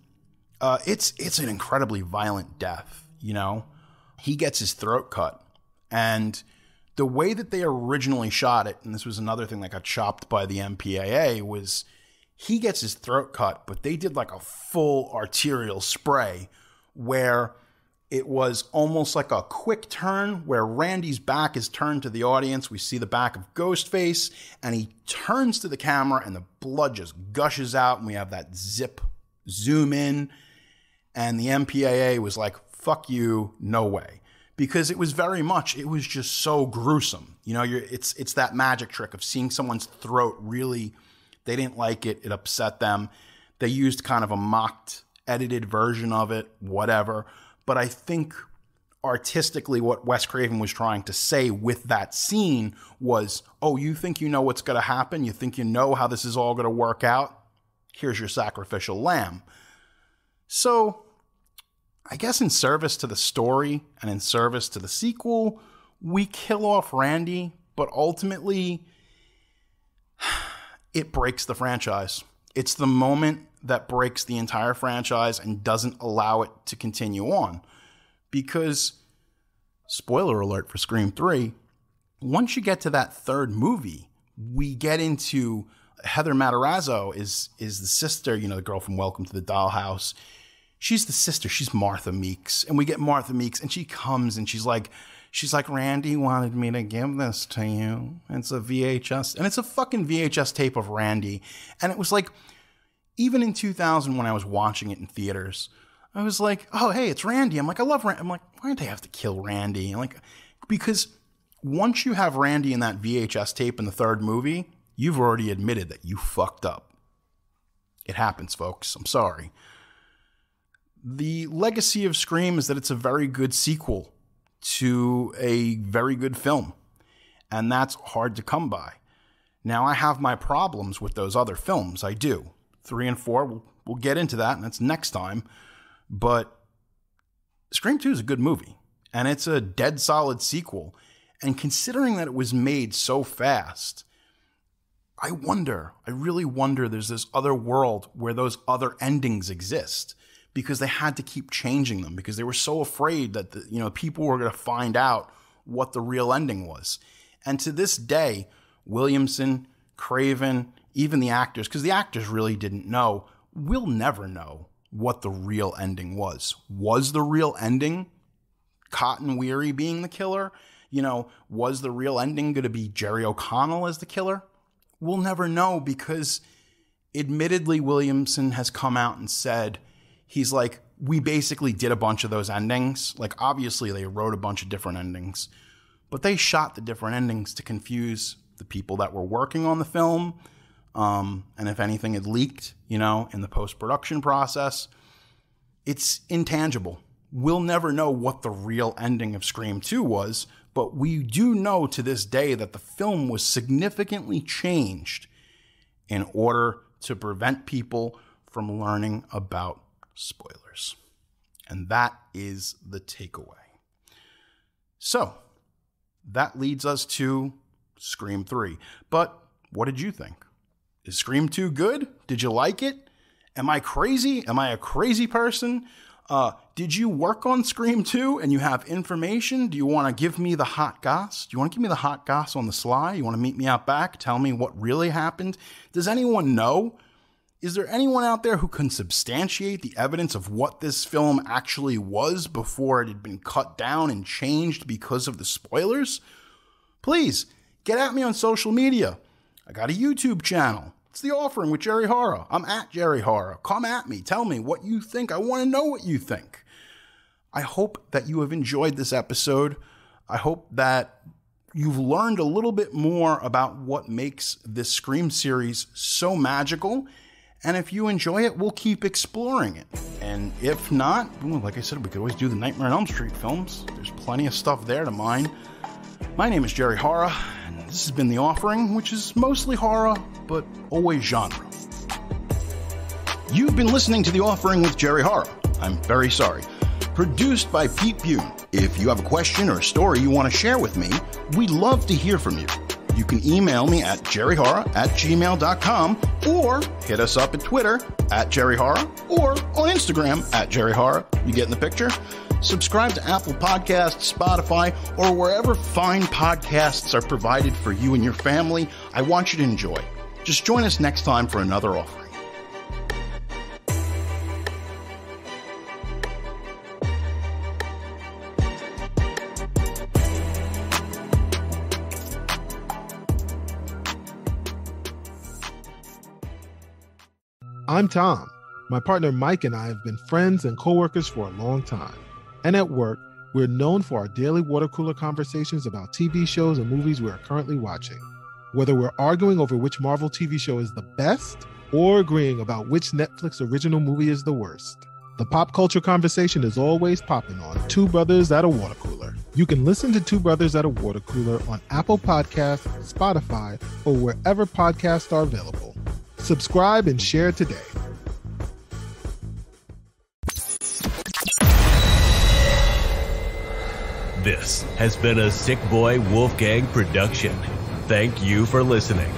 it's an incredibly violent death, you know? He gets his throat cut. And the way that they originally shot it, and this was another thing that got chopped by the MPAA, was he gets his throat cut, but they did like a full arterial spray where it was almost like a quick turn where Randy's back is turned to the audience. We see the back of Ghostface, and he turns to the camera, and the blood just gushes out, and we have that zip zoom in. And the MPAA was like, fuck you, no way. Because it was just so gruesome. You know, it's that magic trick of seeing someone's throat really, they didn't like it, it upset them. They used kind of a mocked, edited version of it, whatever. But I think artistically what Wes Craven was trying to say with that scene was, oh, you think you know what's going to happen? You think you know how this is all going to work out? Here's your sacrificial lamb. So I guess in service to the story and in service to the sequel, we kill off Randy, but ultimately it breaks the franchise. It's the moment that breaks the entire franchise and doesn't allow it to continue on. Because, spoiler alert for Scream 3, once you get to that third movie, we get into Heather Matarazzo is the sister, you know, the girl from Welcome to the Dollhouse. She's the sister. She's Martha Meeks. And we get Martha Meeks, and she comes and she's like, Randy wanted me to give this to you. It's a VHS. And it's a fucking VHS tape of Randy. And it was like, Even in 2000, when I was watching it in theaters, I was like, oh, hey, it's Randy. I'm like, I love Randy. I'm like, why did they have to kill Randy? I'm like, because once you have Randy in that VHS tape in the third movie, you've already admitted that you fucked up. It happens, folks. I'm sorry. The legacy of Scream is that it's a very good sequel to a very good film. And that's hard to come by. Now, I have my problems with those other films. I do. 3 and 4, we'll get into that, and that's next time. But Scream 2 is a good movie. And it's a dead solid sequel. And considering that it was made so fast, I really wonder there's this other world where those other endings exist, because they had to keep changing them because they were so afraid that people were going to find out what the real ending was. And to this day, Williamson, Craven, even the actors, because the actors really didn't know, we'll never know what the real ending was. Was the real ending Cotton Weary being the killer? Was the real ending going to be Jerry O'Connell as the killer? We'll never know, because admittedly Williamson has come out and said, he's like, we basically did a bunch of those endings. Like, obviously they wrote a bunch of different endings, but they shot the different endings to confuse the people that were working on the film. And if anything had leaked, in the post-production process, it's intangible. We'll never know what the real ending of Scream 2 was, but we do know to this day that the film was significantly changed in order to prevent people from learning about spoilers. And that is the takeaway. So, that leads us to Scream 3. But what did you think? Is Scream 2 good? Did you like it? Am I crazy? Am I a crazy person? Did you work on Scream 2 and you have information? Do you want to give me the hot goss? Do you want to give me the hot goss on the sly? You want to meet me out back? Tell me what really happened? Does anyone know? Is there anyone out there who can substantiate the evidence of what this film actually was before it had been cut down and changed because of the spoilers? Please, get at me on social media. I got a YouTube channel. It's The Offering with Jerry Horror. I'm at Jerry Horror. Come at me. Tell me what you think. I want to know what you think. I hope that you have enjoyed this episode. I hope that you've learned a little bit more about what makes this Scream series so magical. And if you enjoy it, we'll keep exploring it. And if not, like I said, we could always do the Nightmare on Elm Street films. There's plenty of stuff there to mine. My name is Jerry Horror, and this has been The Offering, which is mostly horror, but always genre. You've been listening to The Offering with Jerry Horror. I'm very sorry. Produced by Pete Bune. If you have a question or a story you want to share with me, we'd love to hear from you. You can email me at jerryhorror@gmail.com or hit us up at Twitter @jerryhorror or on Instagram @jerryhorror. You getting the picture? Subscribe to Apple Podcasts, Spotify, or wherever fine podcasts are provided for you and your family. I want you to enjoy. Just join us next time for another offering. I'm Tom. My partner Mike and I have been friends and co-workers for a long time. And at work, we're known for our daily water cooler conversations about TV shows and movies we are currently watching. Whether we're arguing over which Marvel TV show is the best or agreeing about which Netflix original movie is the worst, the pop culture conversation is always popping on Two Brothers at a Water Cooler. You can listen to Two Brothers at a Water Cooler on Apple Podcasts, Spotify, or wherever podcasts are available. Subscribe and share today. This has been a Sick Boy Wolfgang production. Thank you for listening.